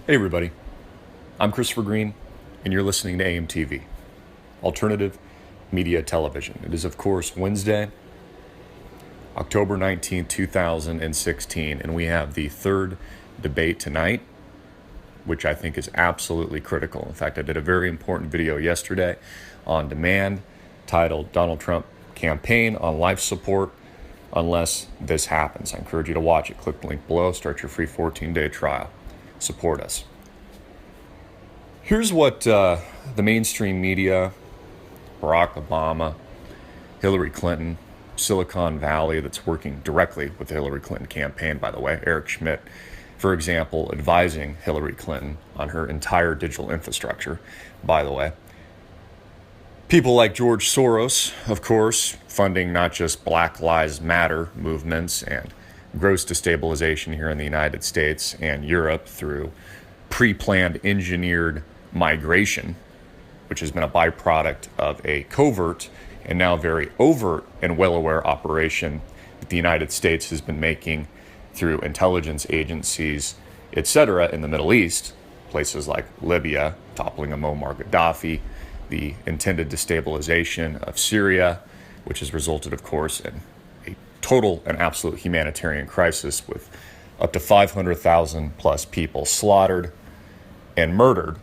Hey everybody, I'm Christopher Green, and you're listening to AMTV, Alternative Media Television. It is, of course, Wednesday, October 19th, 2016, and we have the third debate tonight, which I think is absolutely critical. In fact, I did a very important video yesterday on demand titled Donald Trump Campaign on Life Support Unless This Happens. I encourage you to watch it. Click the link below, start your free 14-day trial. Support us. Here's what the mainstream media, Barack Obama, Hillary Clinton, Silicon Valley, that's working directly with the Hillary Clinton campaign, by the way, Eric Schmidt, for example, advising Hillary Clinton on her entire digital infrastructure, by the way. People like George Soros, of course, funding not just Black Lives Matter movements and gross destabilization here in the United States and Europe through pre-planned engineered migration, which has been a byproduct of a covert and now very overt and well-aware operation that the United States has been making through intelligence agencies, etc., in the Middle East, places like Libya, toppling of Muammar Gaddafi, the intended destabilization of Syria, which has resulted, of course, in a total and absolute humanitarian crisis with up to 500,000 plus people slaughtered and murdered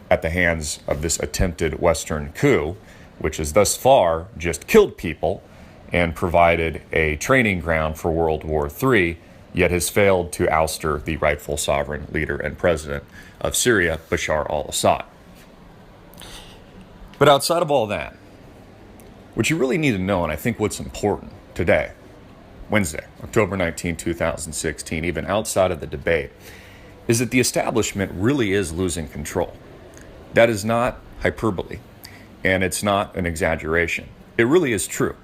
at the hands of this attempted Western coup, which has thus far just killed people and provided a training ground for World War III, yet has failed to ouster the rightful sovereign leader and president of Syria, Bashar al-Assad. But outside of all that, what you really need to know, and I think what's important today, Wednesday, October 19, 2016, even outside of the debate, is that the establishment really is losing control. That is not hyperbole, and it's not an exaggeration. It really is true.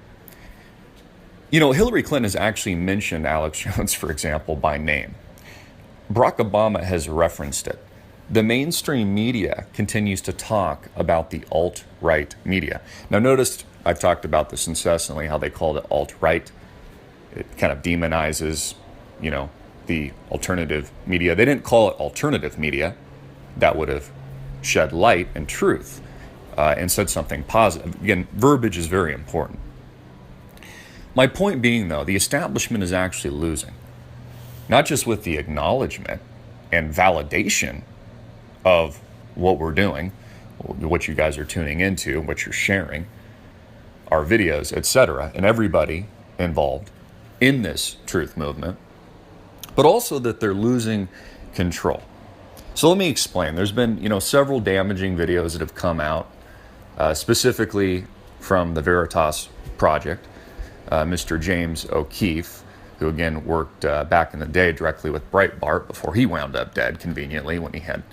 You know, Hillary Clinton has actually mentioned Alex Jones, for example, by name. Barack Obama has referenced it. The mainstream media continues to talk about the alt-right media. Now, notice I've talked about this incessantly, how they called it alt-right. It kind of demonizes, the alternative media. They didn't call it alternative media. That would have shed light and truth and said something positive. Again, verbiage is very important. My point being, though, the establishment is actually losing, not just with the acknowledgement and validation of what we're doing, what you guys are tuning into, what you're sharing, our videos, etc., and everybody involved in this truth movement, but also that they're losing control. So let me explain. There's been, several damaging videos that have come out, specifically from the Veritas Project. Mr. James O'Keefe, who again worked back in the day directly with Breitbart before he wound up dead conveniently when he had,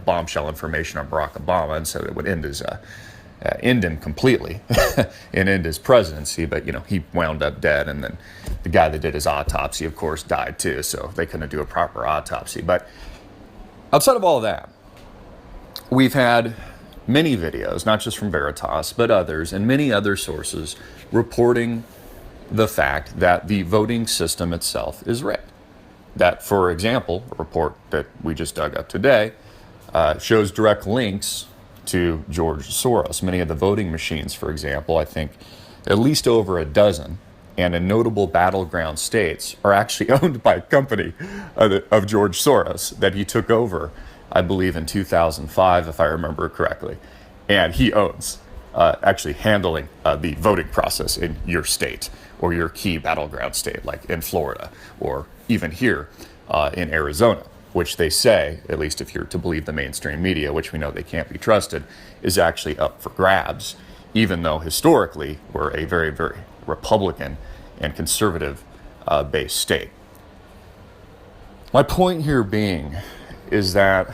bombshell information on Barack Obama and said it would end him completely and end his presidency. But, he wound up dead, and then the guy that did his autopsy, of course, died too, so they couldn't do a proper autopsy. But outside of all of that, we've had many videos, not just from Veritas, but others, and many other sources reporting the fact that the voting system itself is rigged. That, for example, a report that we just dug up today shows direct links to George Soros. Many of the voting machines, for example, I think at least over a dozen, and in notable battleground states, are actually owned by a company of George Soros that he took over, I believe, in 2005, if I remember correctly. And he owns, actually handling the voting process in your state or your key battleground state, like in Florida or even here in Arizona, which they say, at least if you're to believe the mainstream media, which we know they can't be trusted, is actually up for grabs, even though historically we're a very, very Republican and conservative based state. My point here being is that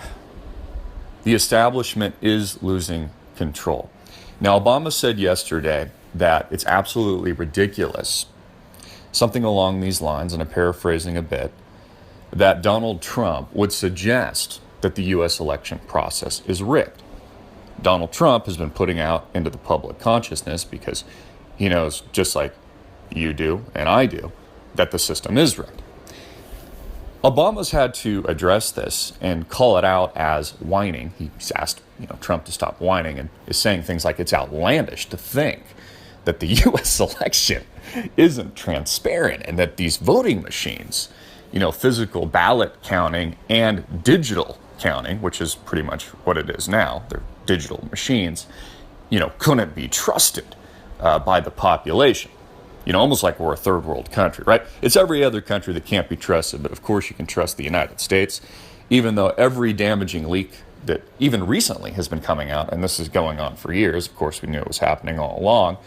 the establishment is losing control. Now, Obama said yesterday that it's absolutely ridiculous, something along these lines, and I'm paraphrasing a bit, that Donald Trump would suggest that the U.S. election process is rigged. Donald Trump has been putting out into the public consciousness, because he knows, just like you do and I do, that the system is rigged. Obama's had to address this and call it out as whining. He's asked, Trump to stop whining and is saying things like it's outlandish to think that the U.S. election isn't transparent and that these voting machines, physical ballot counting and digital counting, which is pretty much what it is now, they're digital machines, couldn't be trusted by the population. Almost like we're a third world country, right? It's every other country that can't be trusted, but of course you can trust the United States, even though every damaging leak that even recently has been coming out, and this is going on for years, of course we knew it was happening all along,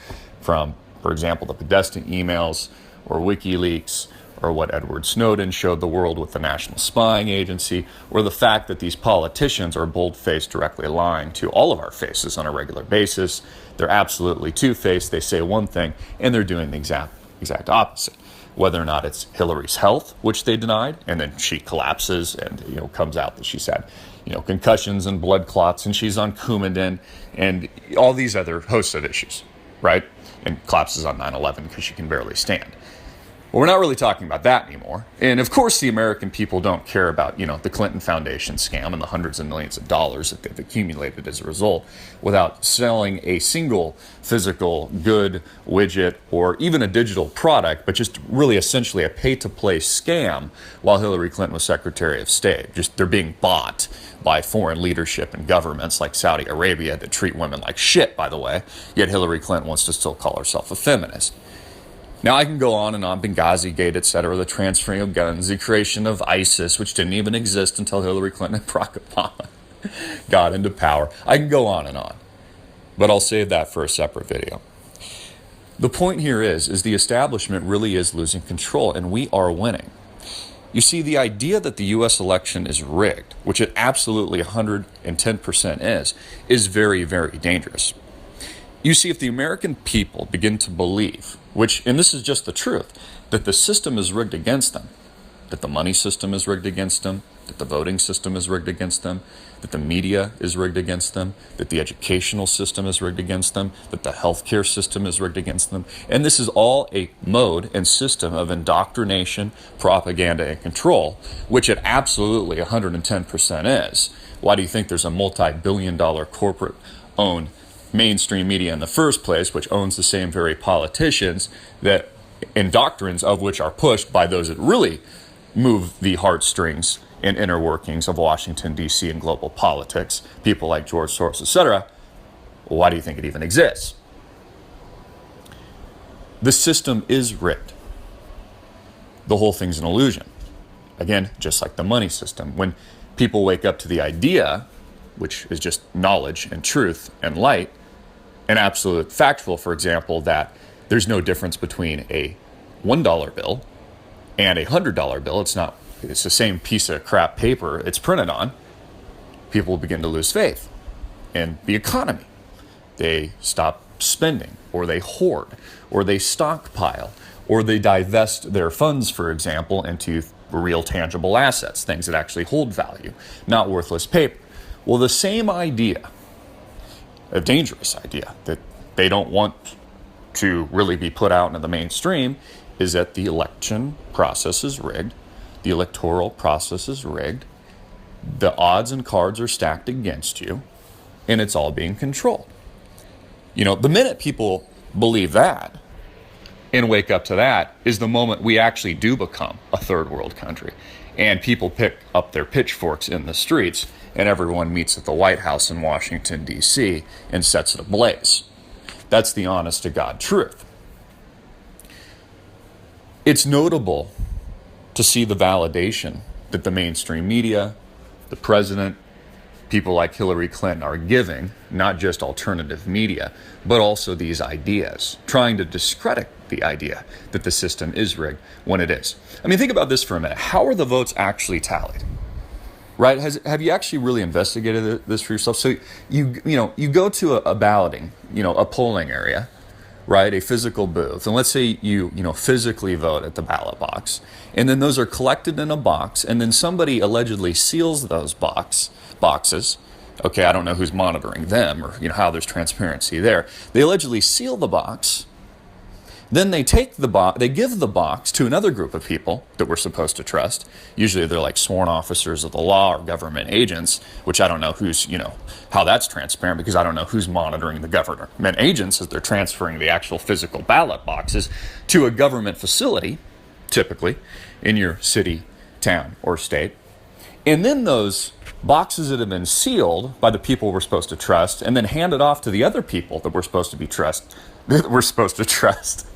from, for example, the Podesta emails or WikiLeaks, or what Edward Snowden showed the world with the National Spying Agency, or the fact that these politicians are bold-faced directly lying to all of our faces on a regular basis. They're absolutely two-faced. They say one thing, and they're doing the exact opposite. Whether or not it's Hillary's health, which they denied, and then she collapses and comes out that she's had concussions and blood clots, and she's on Coumadin, and all these other hosts of issues, right? And collapses on 9/11 because she can barely stand. Well, we're not really talking about that anymore. And of course, the American people don't care about, the Clinton Foundation scam and the hundreds of millions of dollars that they've accumulated as a result without selling a single physical good, widget, or even a digital product, but just really essentially a pay-to-play scam while Hillary Clinton was Secretary of State. Just they're being bought by foreign leadership and governments like Saudi Arabia that treat women like shit, by the way, yet Hillary Clinton wants to still call herself a feminist. Now, I can go on and on, Benghazi Gate, etc., the transferring of guns, the creation of ISIS, which didn't even exist until Hillary Clinton and Barack Obama got into power. I can go on and on, but I'll save that for a separate video. The point here is the establishment really is losing control, and we are winning. You see, the idea that the U.S. election is rigged, which it absolutely 110% is very, very dangerous. You see, if the American people begin to believe, and this is just the truth, that the system is rigged against them, that the money system is rigged against them, that the voting system is rigged against them, that the media is rigged against them, that the educational system is rigged against them, that the healthcare system is rigged against them, and this is all a mode and system of indoctrination, propaganda, and control, which it absolutely 110% is. Why do you think there's a multi-billion-dollar corporate-owned mainstream media in the first place, which owns the same very politicians and doctrines of which are pushed by those that really move the heartstrings and inner workings of Washington, D.C. and global politics, people like George Soros, etc. Why do you think it even exists? The system is rigged. The whole thing's an illusion. Again, just like the money system. When people wake up to the idea, which is just knowledge and truth and light, an absolute factual, for example, that there's no difference between a $1 bill and a $100 bill. It's the same piece of crap paper it's printed on. People begin to lose faith in the economy. They stop spending, or they hoard, or they stockpile, or they divest their funds, for example, into real tangible assets, things that actually hold value, not worthless paper. Well, the same idea, a dangerous idea that they don't want to really be put out into the mainstream, is that the election process is rigged, the electoral process is rigged, the odds and cards are stacked against you, and it's all being controlled. The minute people believe that and wake up to that is the moment we actually do become a third world country, and people pick up their pitchforks in the streets, and everyone meets at the White House in Washington, D.C., and sets it ablaze. That's the honest-to-God truth. It's notable to see the validation that the mainstream media, the president, people like Hillary Clinton are giving, not just alternative media, but also these ideas, trying to discredit the idea that the system is rigged when it is. I mean, think about this for a minute. How are the votes actually tallied? Right? Have you actually really investigated this for yourself? So you go to a balloting, a polling area, right? A physical booth, and let's say you physically vote at the ballot box, and then those are collected in a box, and then somebody allegedly seals those boxes. Okay, I don't know who's monitoring them or how there's transparency there. They allegedly seal the box. Then they take the box, they give the box to another group of people that we're supposed to trust. Usually they're like sworn officers of the law or government agents, which I don't know who's, how that's transparent because I don't know who's monitoring the government agents as they're transferring the actual physical ballot boxes to a government facility, typically in your city, town, or state. And then those boxes that have been sealed by the people we're supposed to trust and then handed off to the other people that we're supposed to trust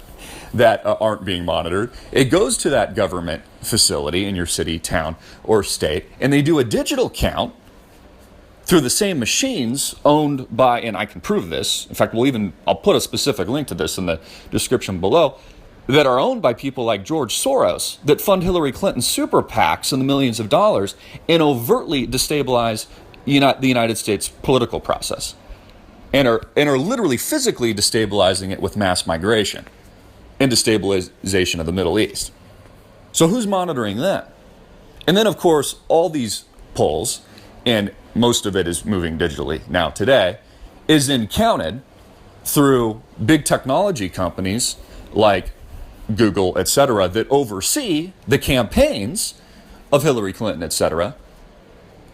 that aren't being monitored. It goes to that government facility in your city, town, or state, and they do a digital count through the same machines owned by, and I can prove this. In fact, I'll put a specific link to this in the description below, that are owned by people like George Soros that fund Hillary Clinton's super PACs in the millions of dollars and overtly destabilize the United States political process and are literally physically destabilizing it with mass migration and destabilization of the Middle East. So who's monitoring that? And then, of course, all these polls, and most of it is moving digitally now today, is then counted through big technology companies like Google, etc., that oversee the campaigns of Hillary Clinton, etc.,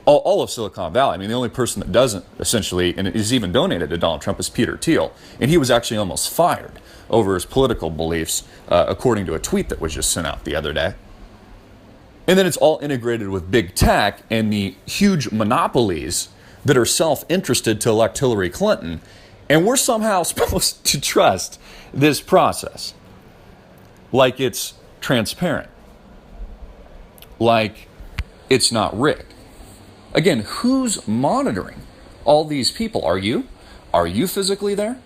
all of Silicon Valley. I mean, the only person that doesn't, essentially, and is even donated to Donald Trump is Peter Thiel. And he was actually almost fired over his political beliefs, according to a tweet that was just sent out the other day. And then it's all integrated with big tech and the huge monopolies that are self-interested to elect Hillary Clinton. And we're somehow supposed to trust this process like it's transparent, like it's not rigged. Again, who's monitoring all these people? Are you? Are you physically there?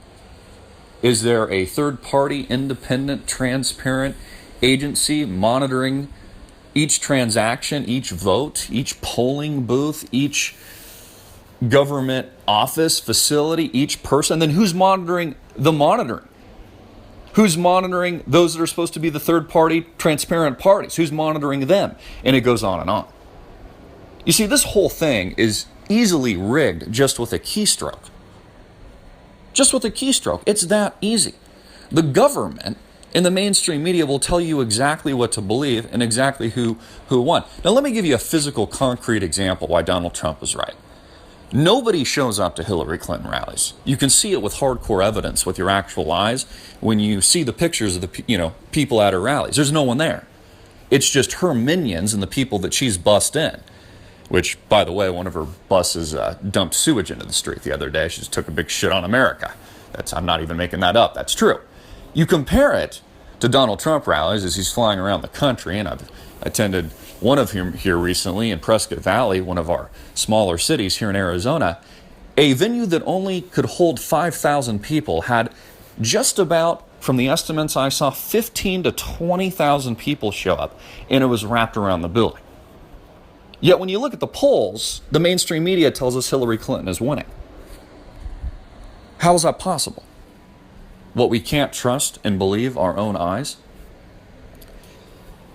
Is there a third-party, independent, transparent agency monitoring each transaction, each vote, each polling booth, each government office, facility, each person? Then who's monitoring the monitoring? Who's monitoring those that are supposed to be the third-party, transparent parties? Who's monitoring them? And it goes on and on. You see, this whole thing is easily rigged just with a keystroke. Just with a keystroke. It's that easy. The government and the mainstream media will tell you exactly what to believe and exactly who won. Now, let me give you a physical, concrete example why Donald Trump was right. Nobody shows up to Hillary Clinton rallies. You can see it with hardcore evidence with your actual eyes when you see the pictures of the people at her rallies. There's no one there. It's just her minions and the people that she's bussed in. Which, by the way, one of her buses dumped sewage into the street the other day. She just took a big shit on America. I'm not even making that up. That's true. You compare it to Donald Trump rallies as he's flying around the country, and I've attended one of them here recently in Prescott Valley, one of our smaller cities here in Arizona. A venue that only could hold 5,000 people had just about, from the estimates I saw, 15 to 20,000 people show up, and it was wrapped around the building. Yet when you look at the polls, the mainstream media tells us Hillary Clinton is winning. How is that possible? What, we can't trust and believe our own eyes?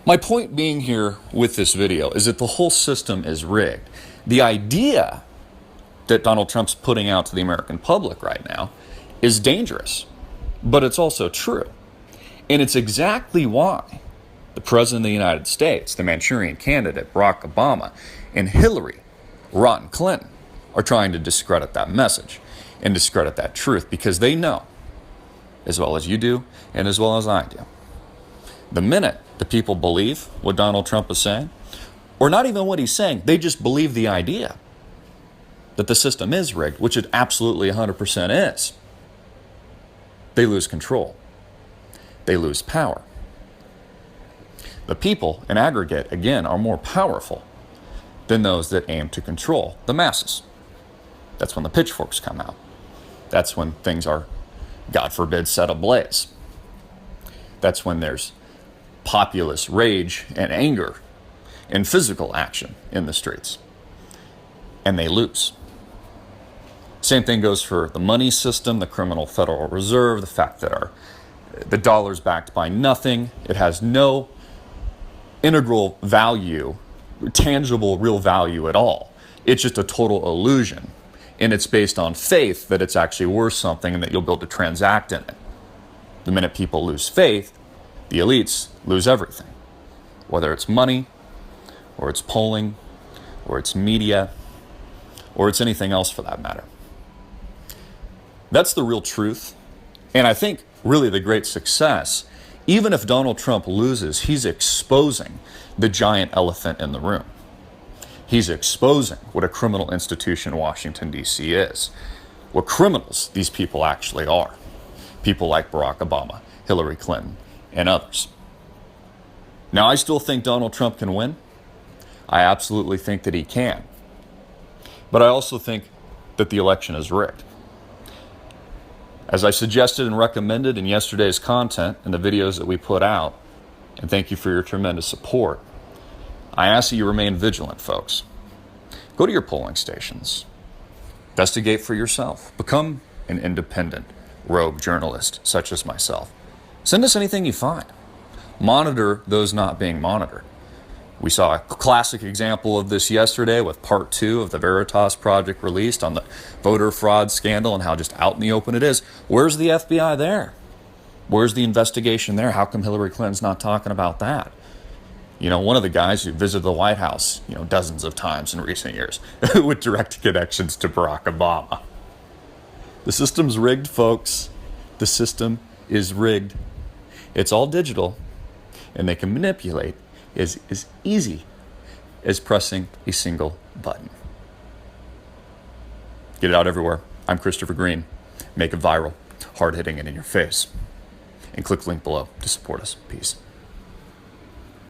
My point being here with this video is that the whole system is rigged. The idea that Donald Trump's putting out to the American public right now is dangerous, but it's also true. And it's exactly why the President of the United States, the Manchurian candidate, Barack Obama, and Hillary, rotten Clinton, are trying to discredit that message and discredit that truth because they know, as well as you do and as well as I do, the minute the people believe what Donald Trump is saying, or not even what he's saying, they just believe the idea that the system is rigged, which it absolutely 100% is, they lose control. They lose power. The people, in aggregate, again, are more powerful than those that aim to control the masses. That's when the pitchforks come out. That's when things are, God forbid, set ablaze. That's when there's populist rage and anger and physical action in the streets. And they lose. Same thing goes for the money system, the criminal Federal Reserve, the fact that the dollar's backed by nothing. It has no integral value, tangible, real value at all. It's just a total illusion. And it's based on faith that it's actually worth something and that you'll be able to transact in it. The minute people lose faith, the elites lose everything, whether it's money, or it's polling, or it's media, or it's anything else for that matter. That's the real truth. And I think really the great success, even if Donald Trump loses, he's exposing the giant elephant in the room. He's exposing what a criminal institution Washington, D.C. is, what criminals these people actually are. People like Barack Obama, Hillary Clinton, and others. Now, I still think Donald Trump can win. I absolutely think that he can. But I also think that the election is rigged. As I suggested and recommended in yesterday's content and the videos that we put out, and thank you for your tremendous support, I ask that you remain vigilant, folks. Go to your polling stations. Investigate for yourself. Become an independent rogue journalist such as myself. Send us anything you find. Monitor those not being monitored. We saw a classic example of this yesterday with part 2 of the Veritas Project released on the voter fraud scandal and how just out in the open it is. Where's the FBI there? Where's the investigation there? How come Hillary Clinton's not talking about that? You know, one of the guys who visited the White House, dozens of times in recent years with direct connections to Barack Obama. The system's rigged, folks. The system is rigged. It's all digital, and they can manipulate as easy as pressing a single button. Get it out everywhere. I'm Christopher Green. Make it viral, hard-hitting, and in your face. And click the link below to support us. Peace.